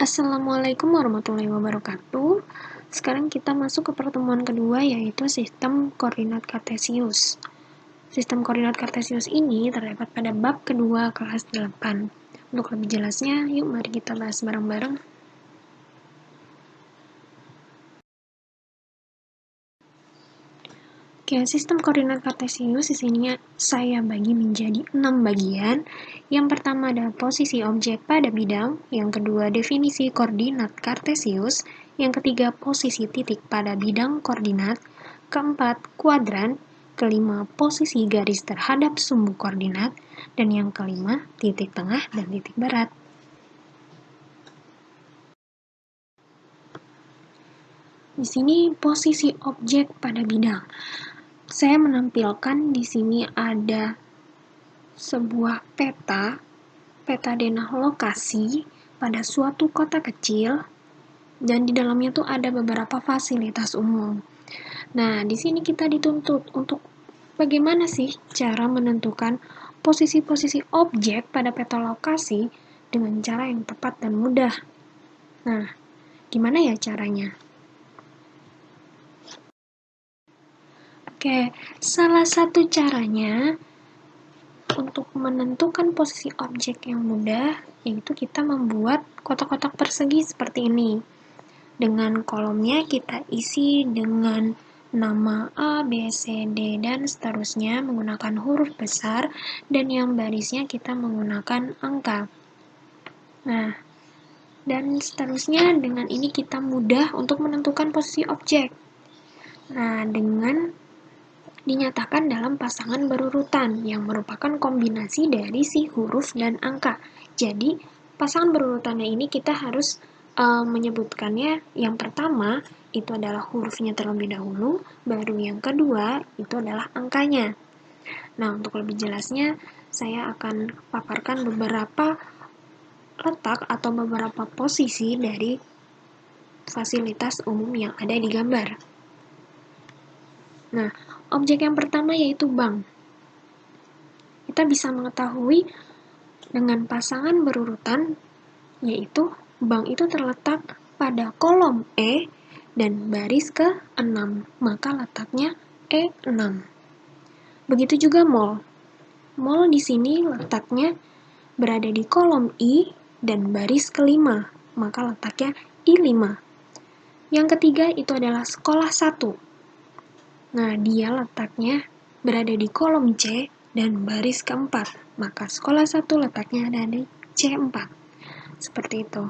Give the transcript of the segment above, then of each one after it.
Assalamualaikum warahmatullahi wabarakatuh. Sekarang kita masuk ke pertemuan kedua, yaitu sistem koordinat kartesius. Sistem koordinat kartesius ini terdapat pada bab kedua kelas 8. Untuk lebih jelasnya, yuk mari kita bahas bareng-bareng. Oke, sistem koordinat kartesius di sini saya bagi menjadi 6 bagian. Yang pertama adalah posisi objek pada bidang, yang kedua definisi koordinat kartesius, yang ketiga posisi titik pada bidang koordinat, keempat kuadran, kelima posisi garis terhadap sumbu koordinat, dan yang kelima titik tengah dan titik barat. Di sini posisi objek pada bidang. Saya menampilkan di sini ada sebuah peta denah lokasi pada suatu kota kecil, dan di dalamnya tuh ada beberapa fasilitas umum. Nah, di sini kita dituntut untuk bagaimana sih cara menentukan posisi-posisi objek pada peta lokasi dengan cara yang tepat dan mudah. Nah, gimana ya caranya? Oke, salah satu caranya untuk menentukan posisi objek yang mudah, yaitu kita membuat kotak-kotak persegi seperti ini. Dengan kolomnya kita isi dengan nama A, B, C, D, dan seterusnya menggunakan huruf besar, dan yang barisnya kita menggunakan angka. Nah, dan seterusnya dengan ini kita mudah untuk menentukan posisi objek. Nah, dengan dinyatakan dalam pasangan berurutan yang merupakan kombinasi dari si huruf dan angka. Jadi, pasangan berurutannya ini kita harus menyebutkannya. Yang pertama itu adalah hurufnya terlebih dahulu, baru yang kedua itu adalah angkanya. Nah, untuk lebih jelasnya saya akan paparkan beberapa letak atau beberapa posisi dari fasilitas umum yang ada di gambar. Nah, objek yang pertama yaitu bank. Kita bisa mengetahui dengan pasangan berurutan, yaitu bank itu terletak pada kolom E dan baris ke-6, maka letaknya E6. Begitu juga mall. Mall di sini letaknya berada di kolom I dan baris ke-5, maka letaknya I5. Yang ketiga itu adalah sekolah 1. Nah, dia letaknya berada di kolom C dan baris ke-4, maka sekolah 1 letaknya ada di C4. Seperti itu.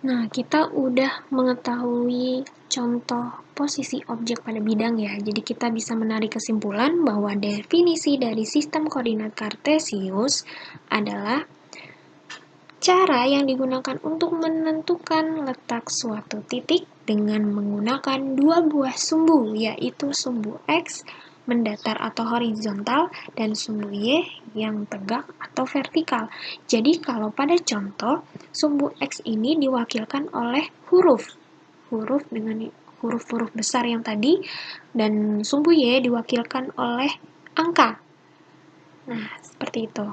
Nah, kita udah mengetahui contoh posisi objek pada bidang ya. Jadi kita bisa menarik kesimpulan bahwa definisi dari sistem koordinat kartesius adalah cara yang digunakan untuk menentukan letak suatu titik dengan menggunakan dua buah sumbu, yaitu sumbu X mendatar atau horizontal dan sumbu Y yang tegak atau vertikal. Jadi kalau pada contoh, sumbu X ini diwakilkan oleh huruf dengan huruf-huruf besar yang tadi, dan sumbu Y diwakilkan oleh angka. Nah, seperti itu.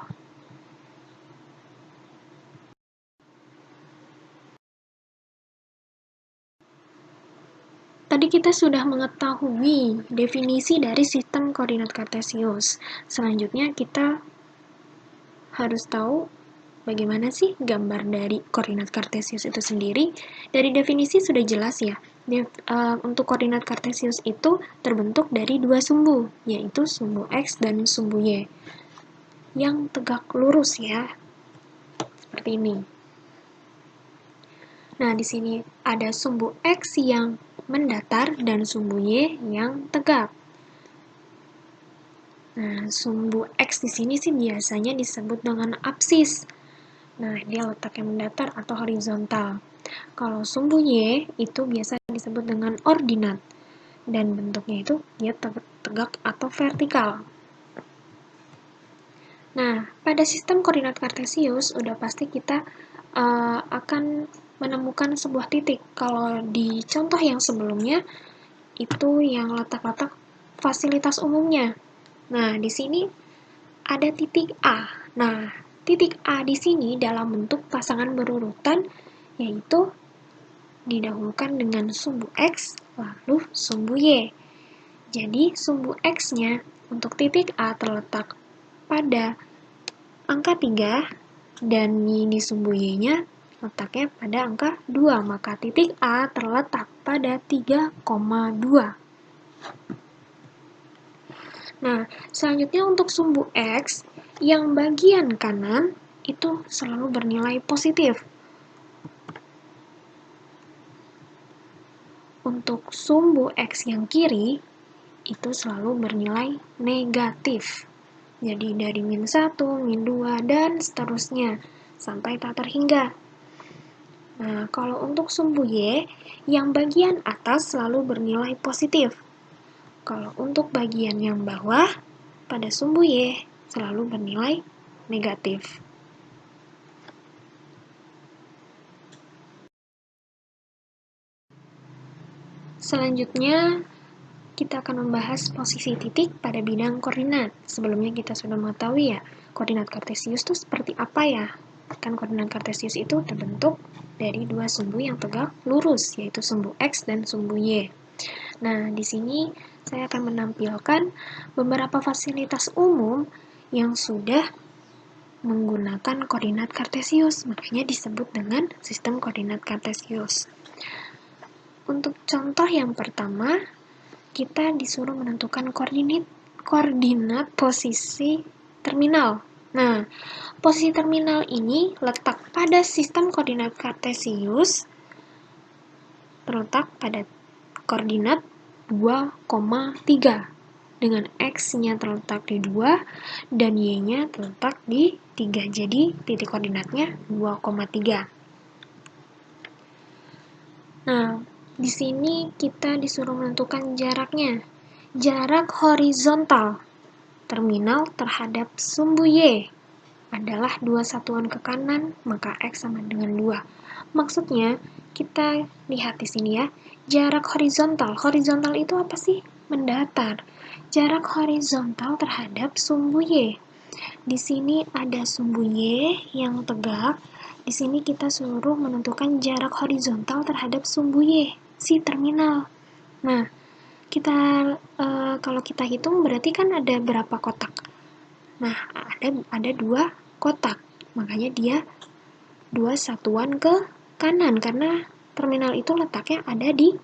Tadi kita sudah mengetahui definisi dari sistem koordinat kartesius. Selanjutnya kita harus tahu bagaimana sih gambar dari koordinat kartesius itu sendiri. Dari definisi sudah jelas ya. Untuk koordinat kartesius itu terbentuk dari dua sumbu, yaitu sumbu X dan sumbu Y. Yang tegak lurus ya. Seperti ini. Nah, di sini ada sumbu X yang mendatar dan sumbu Y yang tegak. Nah, sumbu X di sini sih biasanya disebut dengan apsis. Nah, dia letaknya mendatar atau horizontal. Kalau sumbu Y itu biasa disebut dengan ordinat. Dan bentuknya itu dia tegak atau vertikal. Nah, pada sistem koordinat kartesius udah pasti kita akan menemukan sebuah titik. Kalau di contoh yang sebelumnya, itu yang letak-letak fasilitas umumnya. Nah, di sini ada titik A. Nah, titik A di sini dalam bentuk pasangan berurutan, yaitu didahulukan dengan sumbu X, lalu sumbu Y. Jadi, sumbu X-nya untuk titik A terletak pada angka 3, dan di sumbu Y-nya letaknya pada angka 2, maka titik A terletak pada 3,2. Nah, selanjutnya untuk sumbu X, yang bagian kanan itu selalu bernilai positif. Untuk sumbu X yang kiri, itu selalu bernilai negatif. Jadi dari min 1, min 2, dan seterusnya, sampai tak terhingga. Nah, kalau untuk sumbu Y, yang bagian atas selalu bernilai positif. Kalau untuk bagian yang bawah, pada sumbu Y selalu bernilai negatif. Selanjutnya, kita akan membahas posisi titik pada bidang koordinat. Sebelumnya kita sudah mengetahui ya, koordinat kartesius itu seperti apa ya? Kan koordinat kartesius itu terbentuk dari dua sumbu yang tegak lurus, yaitu sumbu X dan sumbu Y. Nah, di sini saya akan menampilkan beberapa fasilitas umum yang sudah menggunakan koordinat kartesius, makanya disebut dengan sistem koordinat kartesius. Untuk contoh yang pertama, kita disuruh menentukan koordinat posisi terminal. Nah, posisi terminal ini letak pada sistem koordinat kartesius, terletak pada koordinat 2,3, dengan X-nya terletak di 2 dan Y-nya terletak di 3. Jadi, titik koordinatnya 2,3. Nah, di sini kita disuruh menentukan jaraknya. Jarak horizontal terminal terhadap sumbu Y adalah 2 satuan ke kanan, maka X sama dengan 2. Maksudnya, kita lihat di sini ya, jarak horizontal. Horizontal itu apa sih? Mendatar. Jarak horizontal terhadap sumbu Y. Di sini ada sumbu Y yang tegak. Di sini kita suruh menentukan jarak horizontal terhadap sumbu Y, si terminal. Nah, kalau kita hitung berarti kan ada berapa kotak? Nah, ada 2 kotak. Makanya dia 2 satuan ke kanan karena terminal itu letaknya ada di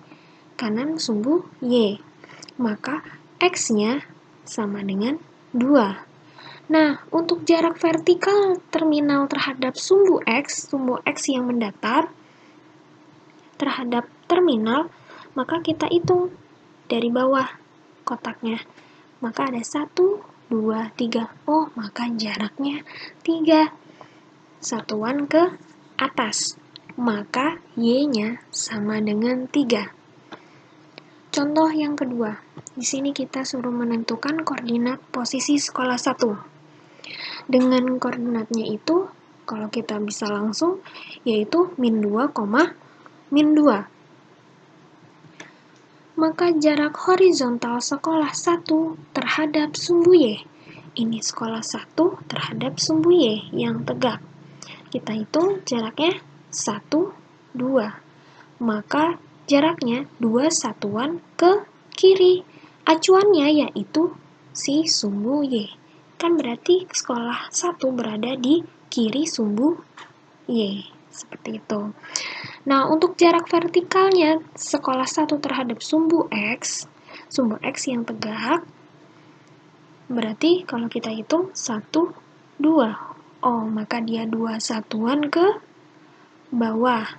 kanan sumbu Y. Maka X-nya sama dengan 2. Nah, untuk jarak vertikal terminal terhadap sumbu X yang mendatar terhadap terminal, maka kita hitung dari bawah kotaknya. Maka ada 1, 2, 3. Oh, maka jaraknya 3. Satuan ke atas. Maka Y-nya sama dengan 3. Contoh yang kedua, di sini kita suruh menentukan koordinat posisi sekolah 1. Dengan koordinatnya itu, kalau kita bisa langsung, yaitu min 2, min 2. Maka jarak horizontal sekolah 1 terhadap sumbu Y. Ini sekolah 1 terhadap sumbu Y yang tegak. Kita hitung jaraknya 1, 2. Maka jaraknya 2 satuan ke kiri. Acuannya yaitu si sumbu Y. Kan berarti sekolah 1 berada di kiri sumbu Y. Seperti itu. Nah, untuk jarak vertikalnya sekolah 1 terhadap sumbu X yang tegak, berarti kalau kita hitung 1, 2. Oh, maka dia 2 satuan ke bawah.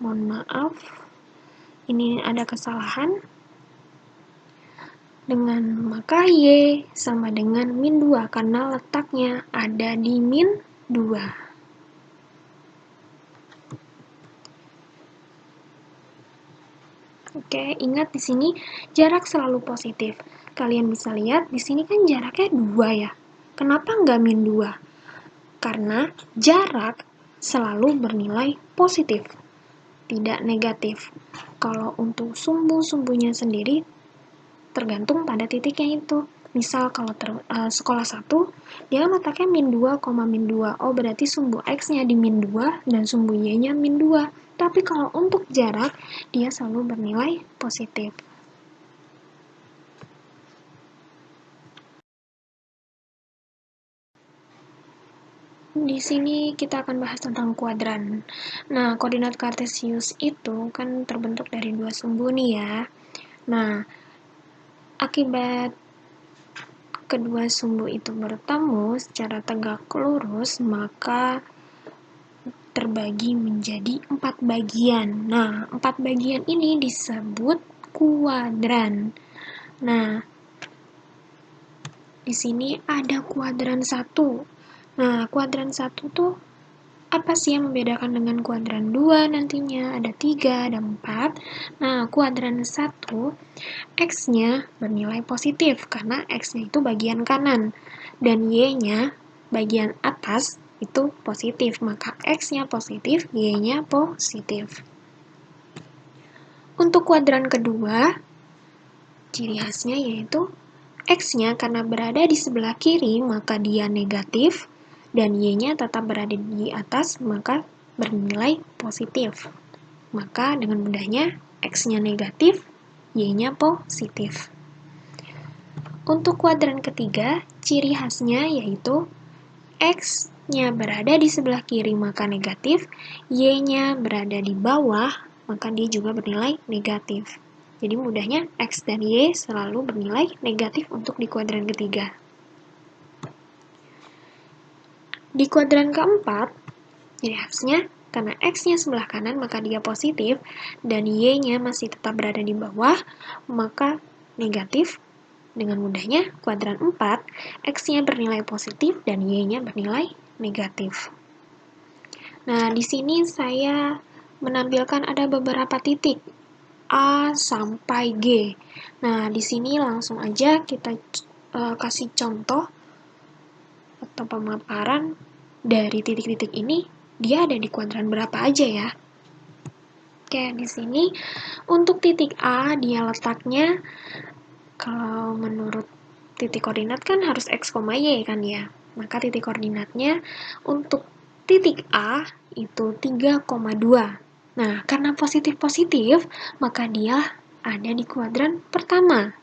Mohon maaf, ini ada kesalahan. Maka Y sama dengan min 2 karena letaknya ada di min 2. Oke, ingat di sini jarak selalu positif. Kalian bisa lihat di sini kan jaraknya 2 ya. Kenapa nggak min 2? Karena jarak selalu bernilai positif, tidak negatif. Kalau untuk sumbu-sumbunya sendiri tergantung pada titiknya itu. Misal kalau sekolah 1, dia letaknya min 2, min 2. Oh, berarti sumbu X-nya di min 2 dan sumbu Y-nya min 2. Tapi kalau untuk jarak, dia selalu bernilai positif. Di sini kita akan bahas tentang kuadran. Nah, koordinat kartesius itu kan terbentuk dari dua sumbu nih ya. Nah, akibat kedua sumbu itu bertemu secara tegak lurus, maka terbagi menjadi 4 bagian. Nah, 4 bagian ini disebut kuadran. Nah, di sini ada kuadran 1. Nah, kuadran 1 tuh apa sih yang membedakan dengan kuadran 2 nantinya? Ada 3, ada 4. Nah, kuadran 1, X-nya bernilai positif karena X-nya itu bagian kanan dan Y-nya bagian atas itu positif, maka X-nya positif, Y-nya positif. Untuk kuadran kedua, ciri khasnya yaitu X-nya karena berada di sebelah kiri, maka dia negatif, dan Y-nya tetap berada di atas, maka bernilai positif. Maka dengan mudahnya, X-nya negatif, Y-nya positif. Untuk kuadran ketiga, ciri khasnya yaitu X-nya berada di sebelah kiri, maka negatif, Y-nya berada di bawah, maka dia juga bernilai negatif. Jadi mudahnya X dan Y selalu bernilai negatif untuk di kuadran ketiga. Di kuadran keempat, ciri khasnya karena X-nya sebelah kanan maka dia positif dan Y-nya masih tetap berada di bawah, maka negatif. Dengan mudahnya, kuadran 4, X-nya bernilai positif dan Y-nya bernilai negatif. Nah, di sini saya menampilkan ada beberapa titik A sampai G. Nah, di sini langsung aja kita kasih contoh atau pemaparan dari titik-titik ini, dia ada di kuadran berapa aja ya. Oke, di sini untuk titik A, dia letaknya, kalau menurut titik koordinat kan harus X, Y kan ya. Maka titik koordinatnya untuk titik A itu 3,2. Nah, karena positif-positif, maka dia ada di kuadran pertama.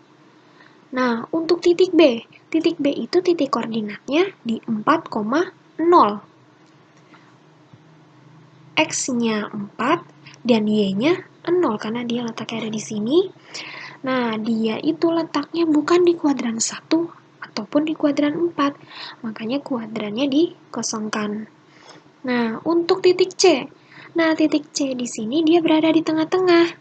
Nah, untuk titik B itu titik koordinatnya di 4,0. X-nya 4 dan Y-nya 0 karena dia letaknya ada di sini. Nah, dia itu letaknya bukan di kuadran 1 ataupun di kuadran 4. Makanya kuadrannya dikosongkan. Nah, untuk titik C. Nah, titik C di sini dia berada di tengah-tengah,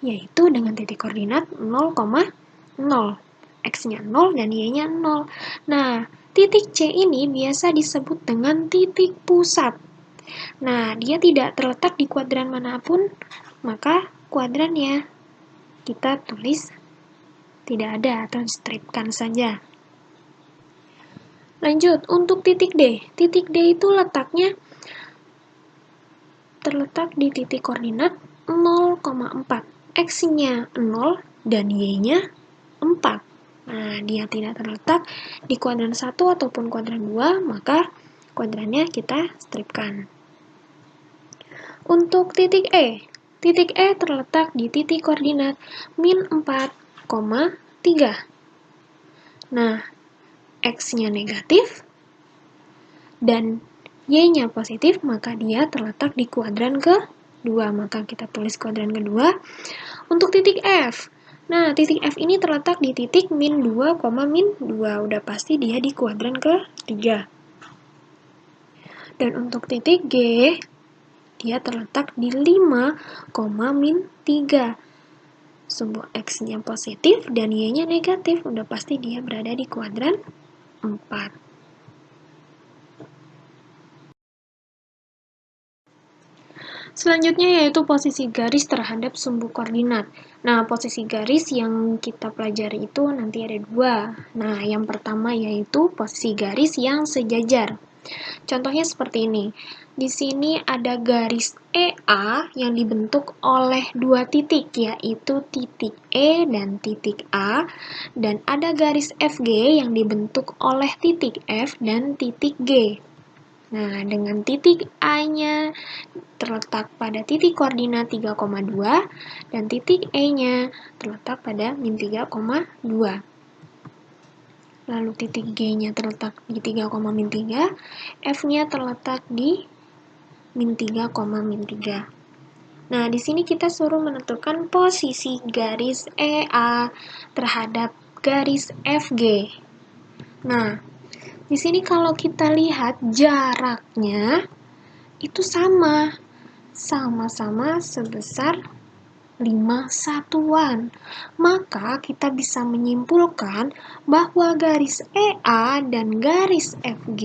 yaitu dengan titik koordinat 0,0. X-nya 0 dan Y-nya 0. Nah, titik C ini biasa disebut dengan titik pusat. Nah, dia tidak terletak di kuadran manapun, maka kuadrannya kita tulis tidak ada atau stripkan saja. Lanjut, untuk titik D. Titik D itu letaknya terletak di titik koordinat 0,4. X-nya 0 dan Y-nya 4. Nah, dia tidak terletak di kuadran 1 ataupun kuadran 2, maka kuadrannya kita stripkan. Untuk titik E terletak di titik koordinat min 4,3. Nah, X-nya negatif dan Y-nya positif, maka dia terletak di kuadran kedua. Maka kita tulis kuadran kedua. Untuk titik F. Nah, titik F ini terletak di titik min 2, min 2. Udah pasti dia di kuadran ketiga. Dan untuk titik G, dia terletak di 5, min 3. Sumbu X-nya positif dan Y-nya negatif. Udah pasti dia berada di kuadran 4. Selanjutnya yaitu posisi garis terhadap sumbu koordinat. Nah, posisi garis yang kita pelajari itu nanti ada dua. Nah, yang pertama yaitu posisi garis yang sejajar. Contohnya seperti ini. Di sini ada garis EA yang dibentuk oleh dua titik, yaitu titik E dan titik A, dan ada garis FG yang dibentuk oleh titik F dan titik G. Nah, dengan titik A-nya terletak pada titik koordinat 3,2 dan titik E-nya terletak pada min 3,2. Lalu titik G-nya terletak di 3,-3, F-nya terletak di min 3, min 3. Nah, di sini kita suruh menentukan posisi garis EA terhadap garis FG. Nah, di sini kalau kita lihat jaraknya itu sama-sama sebesar 5 satuan. Maka kita bisa menyimpulkan bahwa garis EA dan garis FG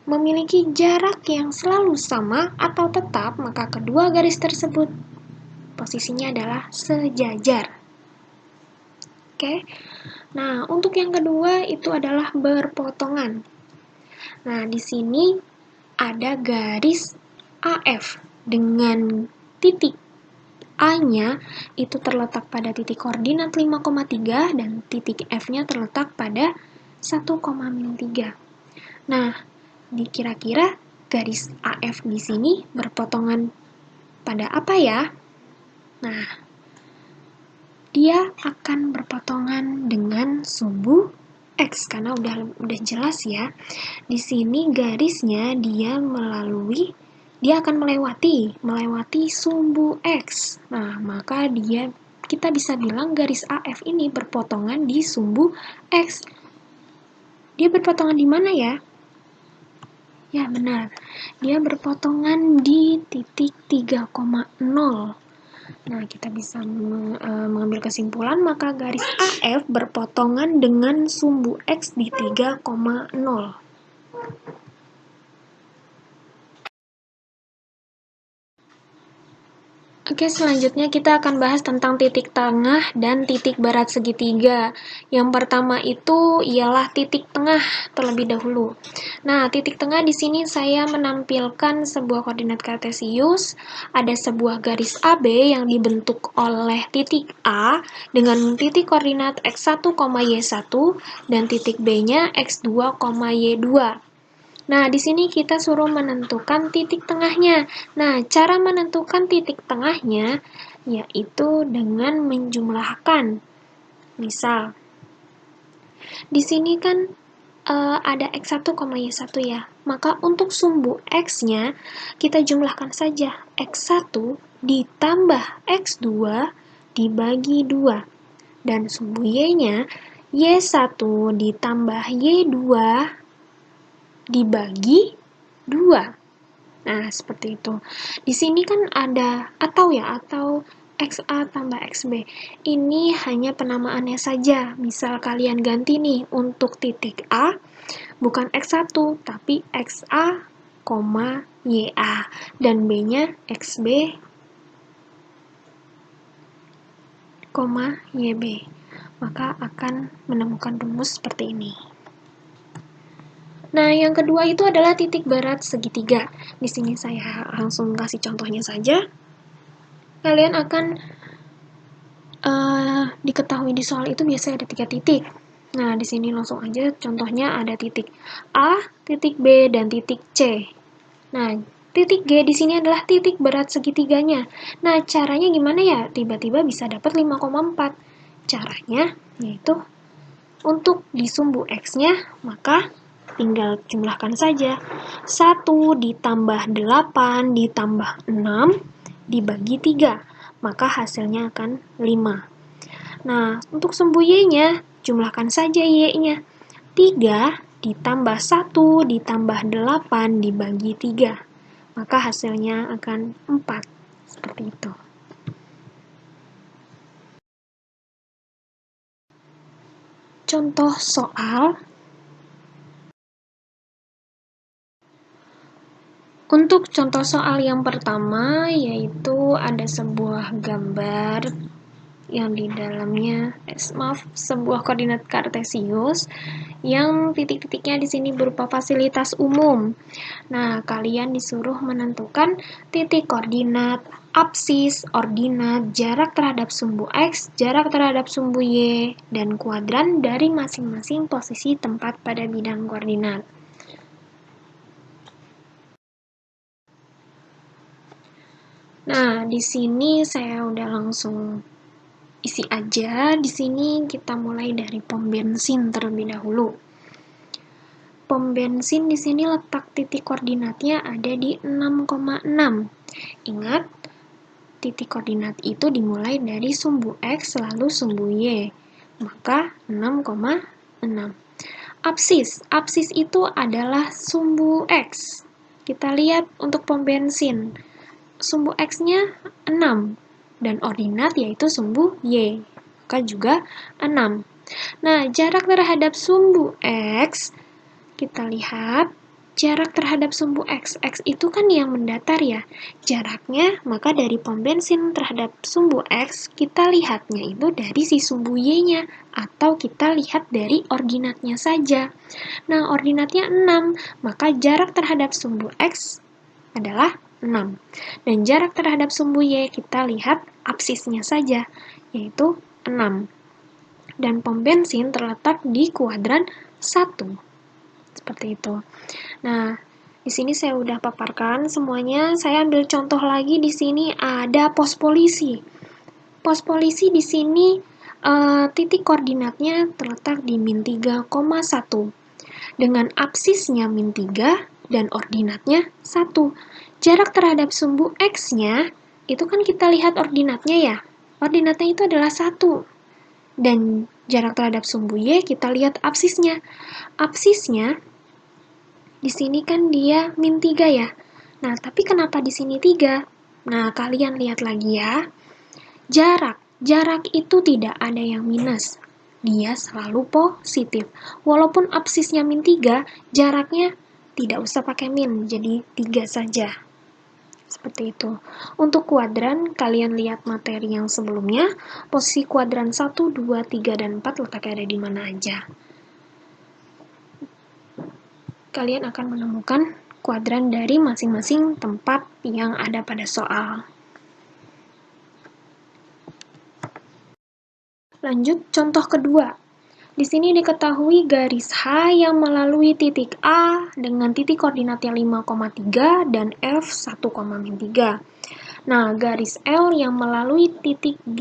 memiliki jarak yang selalu sama atau tetap, maka kedua garis tersebut posisinya adalah sejajar. Oke. Nah, untuk yang kedua itu adalah berpotongan. Nah, di sini ada garis AF dengan titik A-nya itu terletak pada titik koordinat 5,3 dan titik F-nya terletak pada 1,3. Nah, kira-kira garis AF di sini berpotongan pada apa ya? Nah, dia akan berpotongan dengan sumbu X karena udah jelas ya. Di sini garisnya dia akan melewati sumbu X. Nah, maka kita bisa bilang garis AF ini berpotongan di sumbu X. Dia berpotongan di mana ya? Ya, benar. Dia berpotongan di titik 3,0. Nah, kita bisa mengambil kesimpulan maka garis AF berpotongan dengan sumbu X di 3,0. Oke, selanjutnya kita akan bahas tentang titik tengah dan titik berat segitiga. Yang pertama itu ialah titik tengah terlebih dahulu. Nah, titik tengah di sini saya menampilkan sebuah koordinat kartesius, ada sebuah garis AB yang dibentuk oleh titik A dengan titik koordinat x1, y1 dan titik B-nya x2, y2. Nah, di sini kita suruh menentukan titik tengahnya. Nah, cara menentukan titik tengahnya yaitu dengan menjumlahkan. Misal, di sini kan ada x1, y1 ya. Maka untuk sumbu x-nya kita jumlahkan saja. x1 ditambah x2 dibagi 2. Dan sumbu y-nya y1 ditambah y2 dibagi 2. Nah, seperti itu. Di sini kan ada atau XA tambah XB. Ini hanya penamaannya saja. Misal kalian ganti nih untuk titik A, bukan X1, tapi XA, YA. Dan B-nya XB, YB. Maka akan menemukan rumus seperti ini. Nah, yang kedua itu adalah titik berat segitiga. Di sini saya langsung kasih contohnya saja. Kalian akan diketahui di soal itu biasanya ada 3 titik. Nah, di sini langsung aja contohnya ada titik A, titik B, dan titik C. Nah, titik G di sini adalah titik berat segitiganya. Nah, caranya gimana ya? Tiba-tiba bisa dapat 5,4. Caranya yaitu untuk di sumbu X-nya, maka tinggal jumlahkan saja. 1 ditambah 8 ditambah 6 dibagi 3. Maka hasilnya akan 5. Nah, untuk sumbu Y-nya, jumlahkan saja Y-nya. 3 ditambah 1 ditambah 8 dibagi 3. Maka hasilnya akan 4. Seperti itu. Contoh soal. Untuk contoh soal yang pertama, yaitu ada sebuah gambar yang di dalamnya, sebuah koordinat kartesius yang titik-titiknya di sini berupa fasilitas umum. Nah, kalian disuruh menentukan titik koordinat, apsis, ordinat, jarak terhadap sumbu X, jarak terhadap sumbu Y, dan kuadran dari masing-masing posisi tempat pada bidang koordinat. Nah, di sini saya udah langsung isi aja. Di sini kita mulai dari pom bensin terlebih dahulu. Pom bensin di sini letak titik koordinatnya ada di 6,6. Ingat, titik koordinat itu dimulai dari sumbu X lalu sumbu Y. Maka 6,6. Apsis itu adalah sumbu X. Kita lihat untuk pom bensin. Sumbu X-nya 6. Dan ordinat yaitu sumbu Y, maka juga 6. Nah, jarak terhadap sumbu X, kita lihat jarak terhadap sumbu X. X itu kan yang mendatar ya, jaraknya, maka dari pom bensin terhadap sumbu X, kita lihatnya itu dari si sumbu Y-nya, atau kita lihat dari ordinatnya saja. Nah, ordinatnya 6, maka jarak terhadap sumbu X adalah 6. Dan jarak terhadap sumbu Y kita lihat apsisnya saja, yaitu 6. Dan pom bensin terletak di kuadran 1. Seperti itu. Nah, di sini saya udah paparkan semuanya. Saya ambil contoh lagi di sini ada pos polisi. Pos polisi di sini titik koordinatnya terletak di min 3,1. Dengan apsisnya min 3 dan ordinatnya 1. Jarak terhadap sumbu X-nya, itu kan kita lihat ordinatnya ya. Ordinatnya itu adalah 1. Dan jarak terhadap sumbu Y, kita lihat apsisnya. Apsisnya, di sini kan dia min 3 ya. Nah, tapi kenapa di sini 3? Nah, kalian lihat lagi ya. Jarak itu tidak ada yang minus. Dia selalu positif. Walaupun apsisnya min 3, jaraknya tidak usah pakai min, jadi 3 saja. Seperti itu. Untuk kuadran, kalian lihat materi yang sebelumnya, posisi kuadran 1, 2, 3, dan 4 letaknya ada di mana aja. Kalian akan menemukan kuadran dari masing-masing tempat yang ada pada soal. Lanjut, contoh kedua. Di sini diketahui garis H yang melalui titik A dengan titik koordinatnya 5,3 dan F 1,3. Nah, garis L yang melalui titik G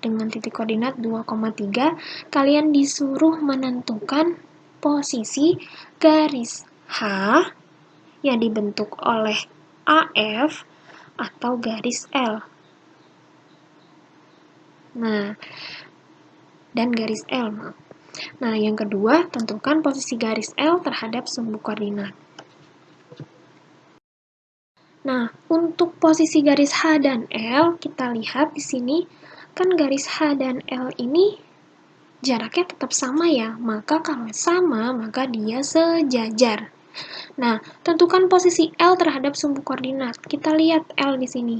dengan titik koordinat 2,3, kalian disuruh menentukan posisi garis H yang dibentuk oleh AF atau garis L. Nah, dan garis L. Nah, yang kedua, tentukan posisi garis L terhadap sumbu koordinat. Nah, untuk posisi garis H dan L, kita lihat di sini, kan garis H dan L ini jaraknya tetap sama ya, maka kalau sama, maka dia sejajar. Nah, tentukan posisi L terhadap sumbu koordinat. Kita lihat L di sini.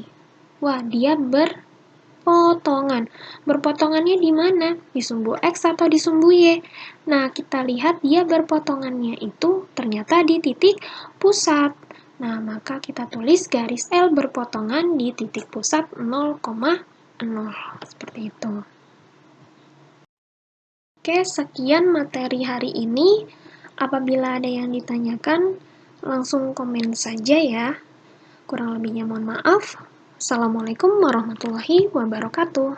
Wah, dia berpotongan. Berpotongannya di mana? Di sumbu X atau di sumbu Y? Nah, kita lihat dia berpotongannya itu ternyata di titik pusat. Nah, maka kita tulis garis L berpotongan di titik pusat 0,0. Seperti itu. Oke, sekian materi hari ini. Apabila ada yang ditanyakan, langsung komen saja ya. Kurang lebihnya mohon maaf. Assalamualaikum warahmatullahi wabarakatuh.